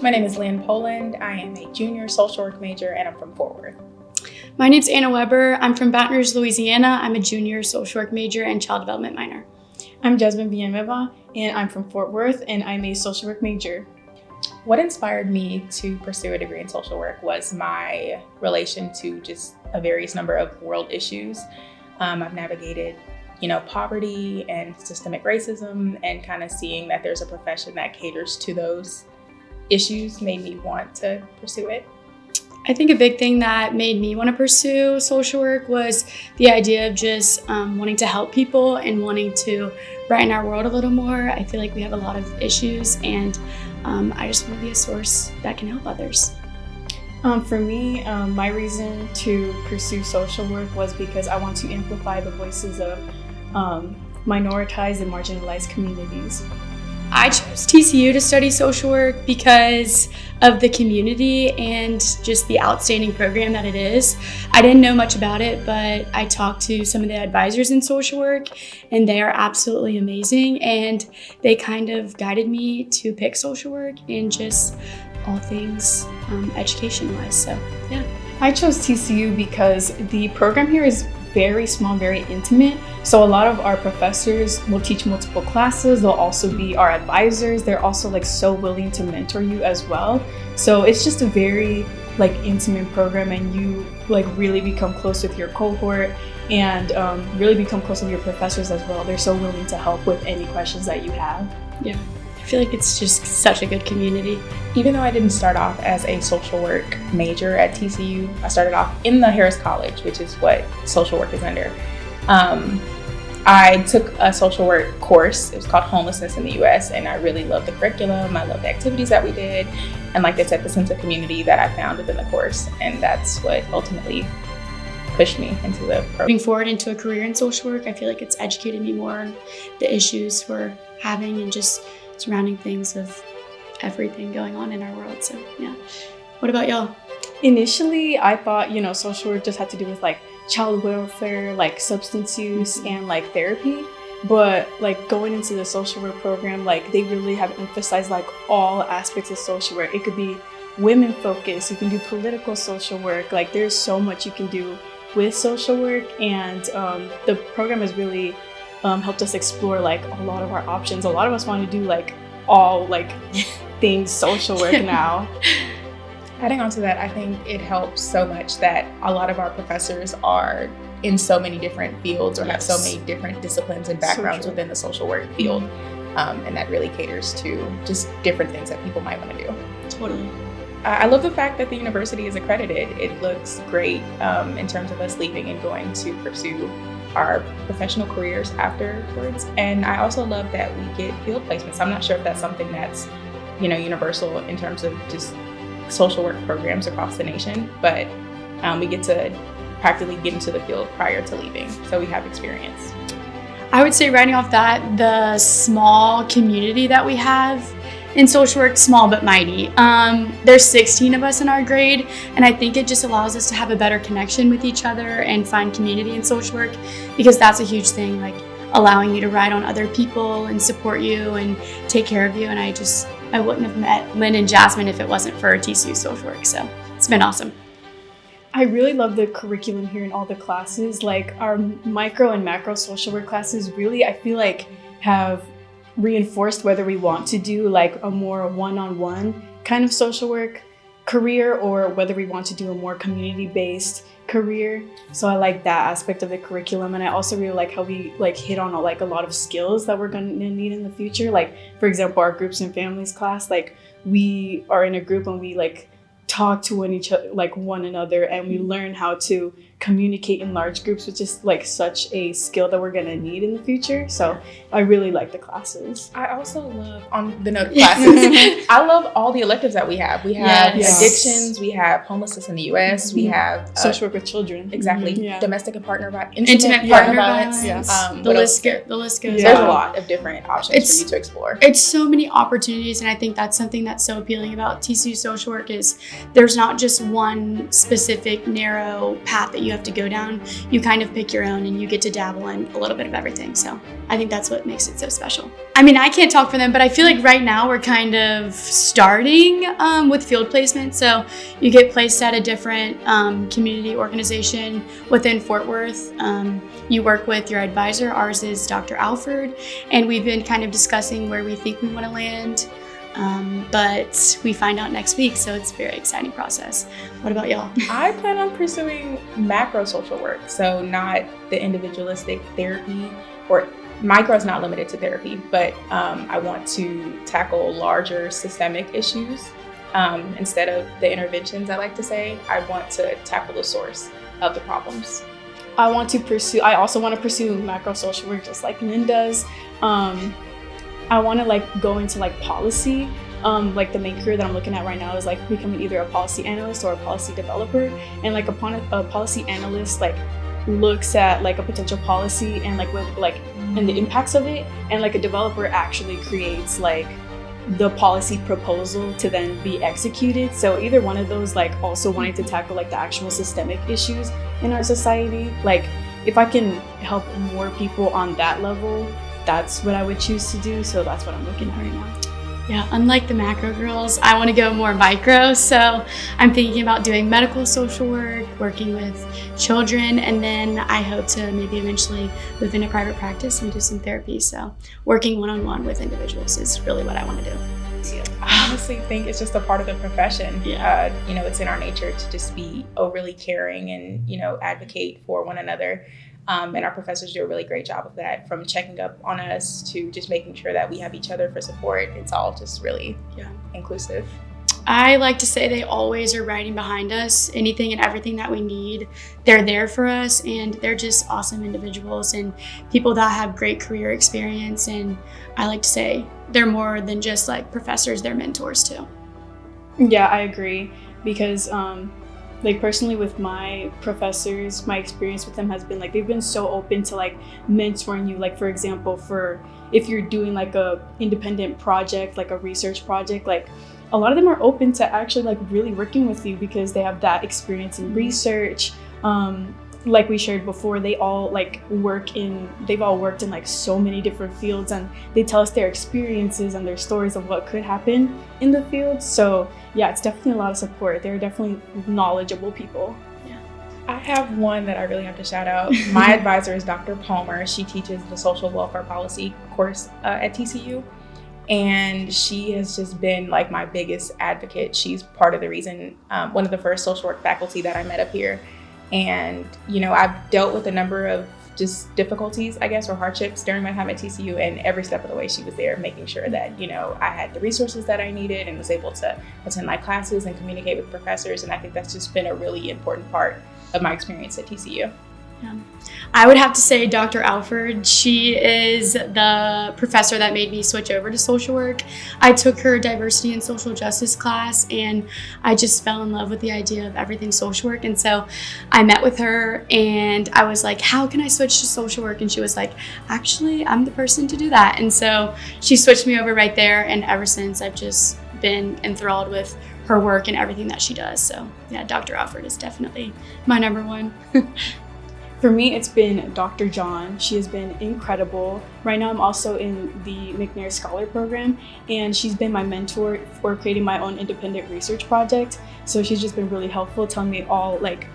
My name is Lynn Poland. I am a junior social work major and I'm from Fort Worth. My name's Anna Webre. I'm from Baton Rouge, Louisiana. I'm a junior social work major and child development minor. I'm Jasmine Villanueva, and I'm from Fort Worth, and I'm a social work major. What inspired me to pursue a degree in social work was my relation to just a various number of world issues. I've navigated, poverty and systemic racism, and kind of seeing that there's a profession that caters to those issues made me want to pursue it. I think a big thing that made me want to pursue social work was the idea of just wanting to help people and wanting to brighten our world a little more. I feel like we have a lot of issues, and I just want to be a source that can help others. For me, my reason to pursue social work was because I want to amplify the voices of minoritized and marginalized communities. I chose TCU to study social work because of the community and just the outstanding program that it is. I didn't know much about it, but I talked to some of the advisors in social work, and they are absolutely amazing, and they kind of guided me to pick social work and just all things education-wise. So, yeah. I chose TCU because the program here is very small, very intimate. So a lot of our professors will teach multiple classes. They'll also be our advisors. They're also so willing to mentor you as well. So it's just a very intimate program, and you really become close with your cohort and really become close with your professors as well. They're so willing to help with any questions that you have. Yeah. I feel like it's just such a good community. Even though I didn't start off as a social work major at TCU, I started off in the Harris College, which is what social work is under. I took a social work course. It was called Homelessness in the U.S., and I really loved the curriculum. I loved the activities that we did, and like I said, the sense of community that I found within the course, and that's what ultimately pushed me into the program. Moving forward into a career in social work, I feel like it's educated me more on the issues we're having and just surrounding things of everything going on in our world. So yeah. What about y'all? Initially, I thought, social work just had to do with child welfare, substance use, and therapy. But going into the social work program, they really have emphasized all aspects of social work. It could be women focused, you can do political social work. There's so much you can do with social work, and the program has really helped us explore a lot of our options. A lot of us want to do all things social work now. Adding on to that, I think it helps so much that a lot of our professors are in so many different fields or have so many different disciplines and backgrounds within the social work field. And that really caters to just different things that people might want to do. Totally. I love the fact that the university is accredited. It looks great in terms of us leaving and going to pursue our professional careers afterwards. And I also love that we get field placements. I'm not sure if that's something that's, universal in terms of just social work programs across the nation, but we get to practically get into the field prior to leaving. So we have experience. I would say, writing off that, the small community that we have in social work, small but mighty. There's 16 of us in our grade, and I think it just allows us to have a better connection with each other and find community in social work, because that's a huge thing, allowing you to ride on other people and support you and take care of you. And I wouldn't have met Lynn and Jasmine if it wasn't for TCU Social Work. So it's been awesome. I really love the curriculum here in all the classes. Our micro and macro social work classes really, I feel have reinforced whether we want to do a more one-on-one kind of social work career or whether we want to do a more community-based career. So I like that aspect of the curriculum, and I also really like how we hit on a lot of skills that we're going to need in the future. For example, our groups and families class, we are in a group and we talk to one another, and we learn how to communicate in large groups, which is such a skill that we're going to need in the future. So I really like the classes. I also love, on the note of classes, I love all the electives that we have. We have addictions, we have homelessness in the U.S., we have social work with children. Exactly. Domestic and intimate partner violence. The list goes on. There's a lot of different options for you to explore. It's so many opportunities, and I think that's something that's so appealing about TCU Social Work is there's not just one specific narrow path that you have to go down. You kind of pick your own and you get to dabble in a little bit of everything. So I think that's what makes it so special. I mean, I can't talk for them, but I feel like right now we're kind of starting with field placement. So you get placed at a different community organization within Fort Worth. You work with your advisor. Ours is Dr. Alford, and we've been kind of discussing where we think we want to land. But we find out next week, so it's a very exciting process. What about y'all? I plan on pursuing macro social work, so not the individualistic therapy, or micro is not limited to therapy, but I want to tackle larger systemic issues instead of the interventions, I like to say. I want to tackle the source of the problems. I also want to pursue macro social work just like Lynn does. I want to like go into like policy. Like the main career that I'm looking at right now is like becoming either a policy analyst or a policy developer. And like upon a policy analyst like looks at like a potential policy and like with like and the impacts of it, and like a developer actually creates like the policy proposal to then be executed. So either one of those, like also wanting to tackle like the actual systemic issues in our society. Like if I can help more people on that level, that's what I would choose to do. So that's what I'm looking at right now. Yeah, unlike the macro girls, I want to go more micro. So I'm thinking about doing medical social work, working with children, and then I hope to maybe eventually move into private practice and do some therapy. So working one-on-one with individuals is really what I want to do. I honestly think it's just a part of the profession. Yeah. It's in our nature to just be overly caring and, advocate for one another. And our professors do a really great job of that, from checking up on us to just making sure that we have each other for support. It's all just really inclusive. I like to say they always are riding behind us. Anything and everything that we need, they're there for us, and they're just awesome individuals and people that have great career experience. And I like to say they're more than just like professors, they're mentors too. Yeah, I agree, because like personally with my professors, my experience with them has been like they've been so open to like mentoring you. Like for example, for if you're doing like a independent project, like a research project, like a lot of them are open to actually like really working with you because they have that experience in research. Like we shared before, they've all worked in like so many different fields, and they tell us their experiences and their stories of what could happen in the field. So yeah, it's definitely a lot of support. They're definitely knowledgeable people. Yeah. I have one that I really have to shout out. My advisor is Dr. Palmer. She teaches the social welfare policy course at TCU. And she has just been like my biggest advocate. She's part of the reason, one of the first social work faculty that I met up here. And, I've dealt with a number of just difficulties, I guess, or hardships during my time at TCU. And every step of the way, she was there making sure that, I had the resources that I needed and was able to attend my classes and communicate with professors. And I think that's just been a really important part of my experience at TCU. Yeah. I would have to say Dr. Alford. She is the professor that made me switch over to social work. I took her diversity and social justice class, and I just fell in love with the idea of everything social work. And so I met with her and I was like, how can I switch to social work? And she was like, actually, I'm the person to do that. And so she switched me over right there. And ever since, I've just been enthralled with her work and everything that she does. So yeah, Dr. Alford is definitely my number one. For me, it's been Dr. John. She has been incredible. Right now, I'm also in the McNair Scholar Program, and she's been my mentor for creating my own independent research project. So she's just been really helpful, telling me all like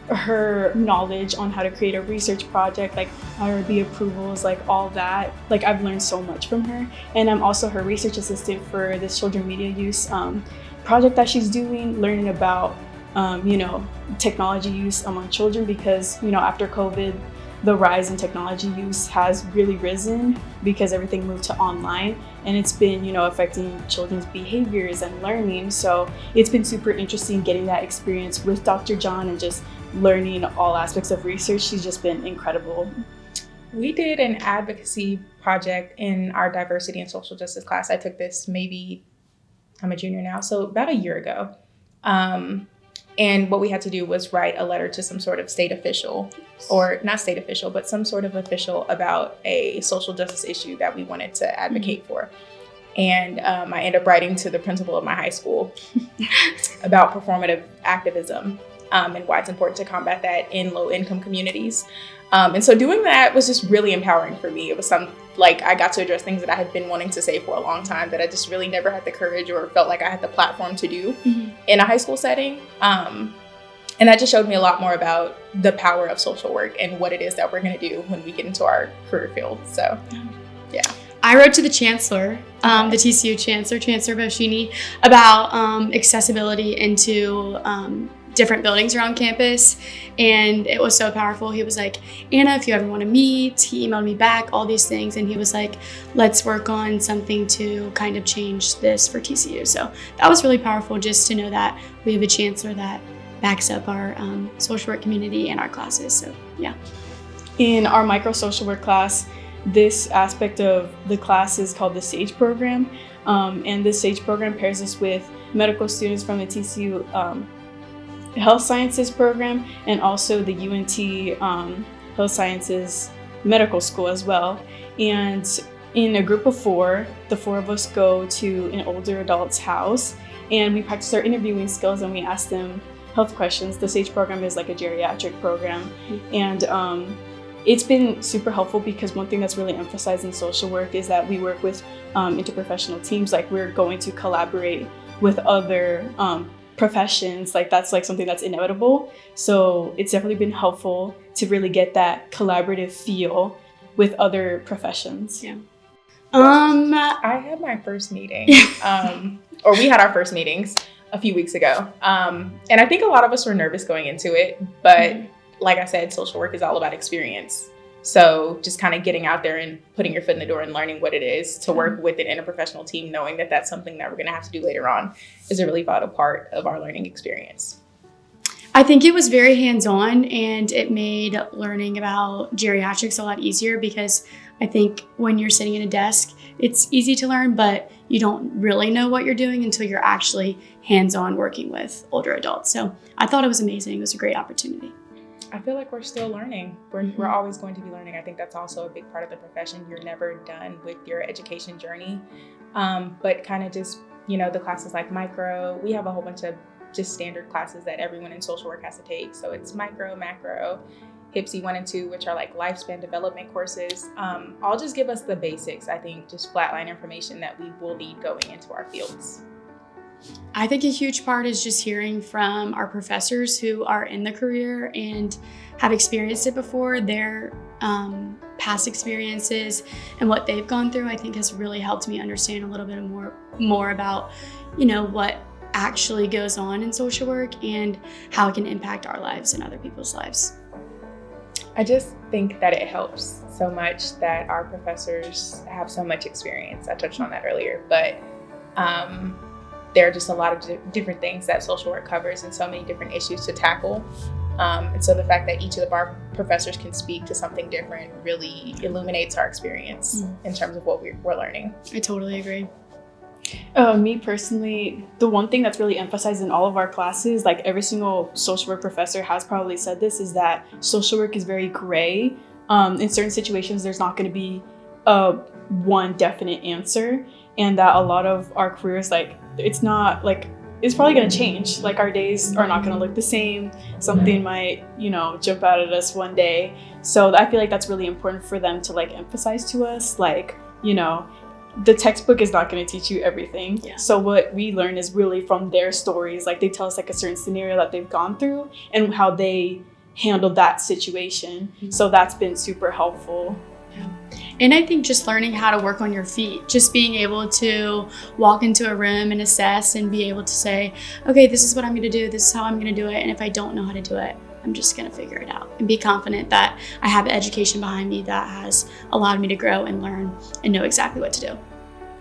her knowledge on how to create a research project, like IRB approvals, like all that. Like I've learned so much from her. And I'm also her research assistant for this children media use project that she's doing, learning about technology use among children, because, after COVID, the rise in technology use has really risen because everything moved to online, and it's been, affecting children's behaviors and learning. So it's been super interesting getting that experience with Dr. John and just learning all aspects of research. She's just been incredible. We did an advocacy project in our diversity and social justice class. I took this I'm a junior now, so about a year ago. And what we had to do was write a letter to some sort of state official, or not state official, but some sort of official about a social justice issue that we wanted to advocate for. And I ended up writing to the principal of my high school about performative activism. and why it's important to combat that in low-income communities. And so doing that was just really empowering for me. It was I got to address things that I had been wanting to say for a long time that I just really never had the courage or felt like I had the platform to do in a high school setting. And that just showed me a lot more about the power of social work and what it is that we're going to do when we get into our career field. So, yeah. I wrote to the chancellor, the TCU chancellor, Chancellor Boschini, about accessibility into different buildings around campus. And it was so powerful. He was like, Anna, if you ever want to meet, he emailed me back, all these things. And he was like, let's work on something to kind of change this for TCU. So that was really powerful, just to know that we have a chancellor that backs up our social work community and our classes. So yeah. In our micro social work class, this aspect of the class is called the SAGE program. And this SAGE program pairs us with medical students from the TCU Health Sciences program and also the UNT Health Sciences Medical School as well. And in a group of 4, the 4 of us go to an older adult's house and we practice our interviewing skills and we ask them health questions. The SAGE program is like a geriatric program. And it's been super helpful because one thing that's really emphasized in social work is that we work with interprofessional teams. Like we're going to collaborate with other professions. Like that's like something that's inevitable. So it's definitely been helpful to really get that collaborative feel with other professions. Yeah. I had my first meeting, or we had our first meetings a few weeks ago. And I think a lot of us were nervous going into it, but like I said, social work is all about experience. So just kind of getting out there and putting your foot in the door and learning what it is to work with an interprofessional team, knowing that that's something that we're going to have to do later on, is a really vital part of our learning experience. I think it was very hands-on and it made learning about geriatrics a lot easier because I think when you're sitting at a desk, it's easy to learn, but you don't really know what you're doing until you're actually hands-on working with older adults. So I thought it was amazing. It was a great opportunity. I feel like we're still learning. We're always going to be learning. I think that's also a big part of the profession. You're never done with your education journey. But kind of just, the classes like micro, we have a whole bunch of just standard classes that everyone in social work has to take. So it's micro, macro, HIPSI 1 and 2, which are like lifespan development courses. All just give us the basics, I think, just flatline information that we will need going into our fields. I think a huge part is just hearing from our professors who are in the career and have experienced it before. Their past experiences and what they've gone through, I think, has really helped me understand a little bit more about, what actually goes on in social work and how it can impact our lives and other people's lives. I just think that it helps so much that our professors have so much experience. I touched on that earlier, but there are just a lot of different things that social work covers and so many different issues to tackle. And so the fact that each of our professors can speak to something different really illuminates our experience in terms of what we're learning. I totally agree. Me personally, the one thing that's really emphasized in all of our classes, like every single social work professor has probably said this, is that social work is very gray. In certain situations, there's not going to be one definite answer, and that a lot of our careers, it's probably going to change. Like our days are not going to look the same. Something might, jump out at us one day. So I feel like that's really important for them to emphasize to us, the textbook is not going to teach you everything. Yeah. So what we learn is really from their stories. Like they tell us a certain scenario that they've gone through and how they handled that situation. Mm-hmm. So that's been super helpful. Yeah. And I think just learning how to work on your feet, just being able to walk into a room and assess and be able to say, okay, this is what I'm going to do. This is how I'm going to do it. And if I don't know how to do it, I'm just going to figure it out and be confident that I have education behind me that has allowed me to grow and learn and know exactly what to do.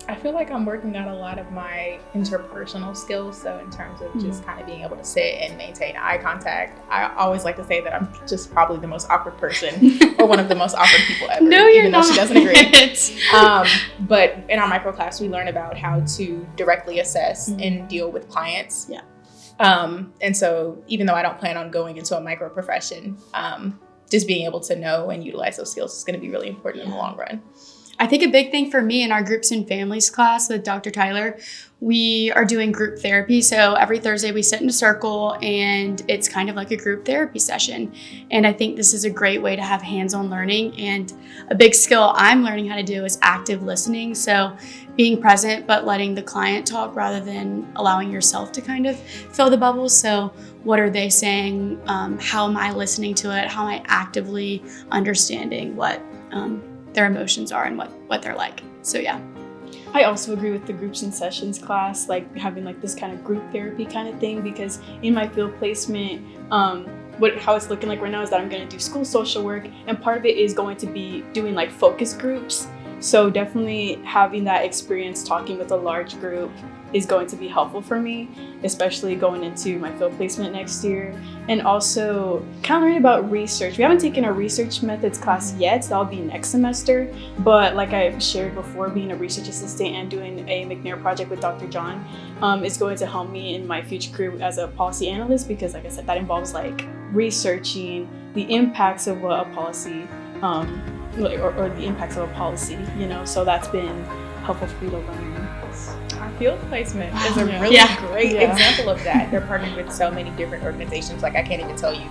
I feel like I'm working on a lot of my interpersonal skills. So in terms of just kind of being able to sit and maintain eye contact, I always like to say that I'm just probably the most awkward person or one of the most awkward people ever. No, you're even not. Though she doesn't agree. But in our micro class, we learn about how to directly assess and deal with clients. Yeah. And so even though I don't plan on going into a micro profession, just being able to know and utilize those skills is going to be really important in the long run. I think a big thing for me in our groups and families class with Dr. Tyler, we are doing group therapy. So every Thursday we sit in a circle and it's kind of like a group therapy session. And I think this is a great way to have hands-on learning. And a big skill I'm learning how to do is active listening. So being present, but letting the client talk rather than allowing yourself to kind of fill the bubbles. So what are they saying? How am I listening to it? How am I actively understanding what their emotions are and what they're like? So yeah. I also agree with the groups and sessions class, like having like this kind of group therapy kind of thing, because in my field placement, how it's looking like right now is that I'm going to do school social work, and part of it is going to be doing like focus groups. So definitely having that experience talking with a large group is going to be helpful for me, especially going into my field placement next year. And also kind of learning about research. We haven't taken a research methods class yet, so that'll be next semester. But like I shared before, being a research assistant and doing a McNair project with Dr. John is going to help me in my future career as a policy analyst, because like I said, that involves like researching the impacts of what a policy or the impacts of a policy, so that's been helpful for me to learn. Our field placement is a really great example of that. They're partnered with so many different organizations. Like I can't even tell you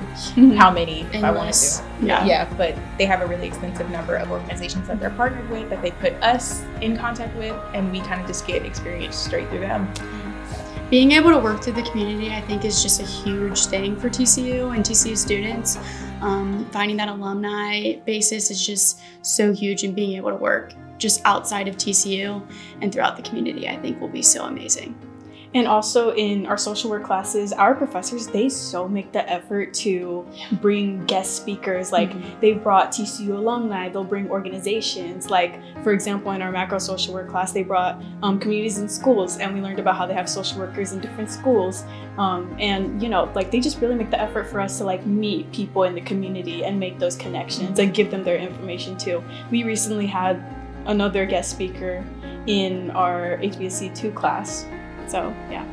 how many if I wanted to. Yeah, but they have a really extensive number of organizations that they're partnered with, that they put us in contact with, and we kind of just get experience straight through them. Being able to work through the community, I think, is just a huge thing for TCU and TCU students. Finding that alumni basis is just so huge, and being able to work just outside of TCU and throughout the community, I think will be so amazing. And also in our social work classes, our professors, they so make the effort to bring guest speakers. Like they brought TCU alumni, they'll bring organizations. Like for example, in our macro social work class, they brought communities in schools, and we learned about how they have social workers in different schools. And like they just really make the effort for us to like meet people in the community and make those connections and give them their information too. We recently had another guest speaker in our HBSC 2 class. So, yeah.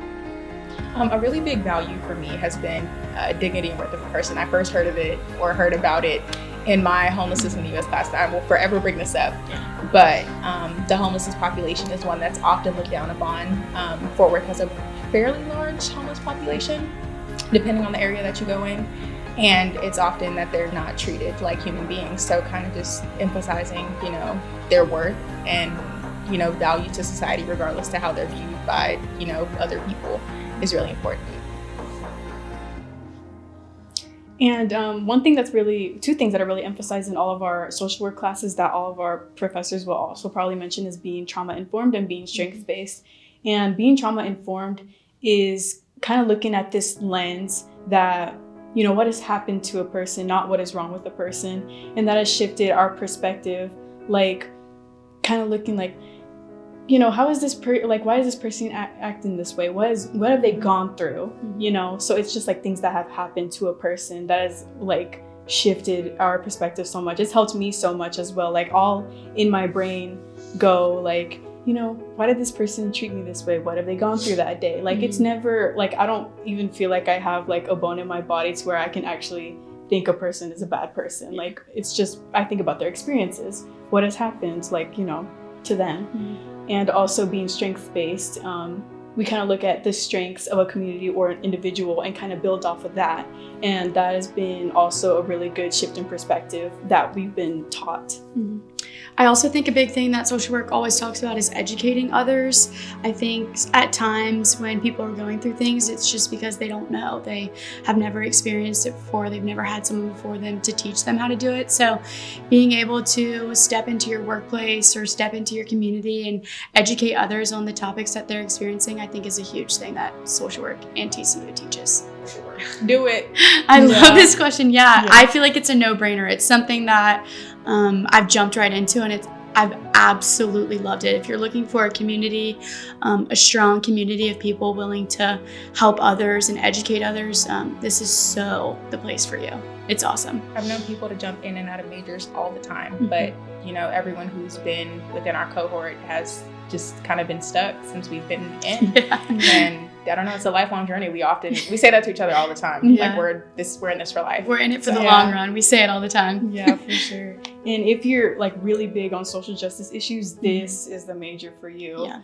A really big value for me has been dignity and worth of a person. I first heard about it in my homelessness in the U.S. class. I will forever bring this up. But the homelessness population is one that's often looked down upon. Fort Worth has a fairly large homeless population, depending on the area that you go in. And it's often that they're not treated like human beings. So kind of just emphasizing, their worth and, value to society, regardless to how they're viewed by, other people, is really important. And two things that are really emphasized in all of our social work classes that all of our professors will also probably mention is being trauma-informed and being strengths-based. And being trauma-informed is kind of looking at this lens that what has happened to a person, not what is wrong with the person. And that has shifted our perspective, like kind of looking like, how is this why is this person acting this way? What have they gone through? So it's just like things that have happened to a person that has like shifted our perspective so much. It's helped me so much as well. Like all in my brain go like, why did this person treat me this way? What have they gone through that day? Like it's never like, I don't even feel like I have like a bone in my body to where I can actually think a person is a bad person. Like it's just, I think about their experiences, what has happened, like, to them. And also being strengths-based, we kind of look at the strengths of a community or an individual and kind of build off of that. And that has been also a really good shift in perspective that we've been taught. I also think a big thing that social work always talks about is educating others. I think at times when people are going through things, it's just because they don't know. They have never experienced it before. They've never had someone before them to teach them how to do it. So being able to step into your workplace or step into your community and educate others on the topics that they're experiencing, I think is a huge thing that social work and TCU teaches. Do it. I love this question. Yeah, I feel like it's a no-brainer. It's something that I've jumped right into, and I've absolutely loved it. If you're looking for a community, a strong community of people willing to help others and educate others, this is so the place for you. It's awesome. I've known people to jump in and out of majors all the time, but everyone who's been within our cohort has just kind of been stuck since we've been in. And I don't know, it's a lifelong journey. We say that to each other all the time. Like we're in this for life. We're in it for the long run. We say it all the time. Yeah, for sure. And if you're like really big on social justice issues, this is the major for you. Yeah.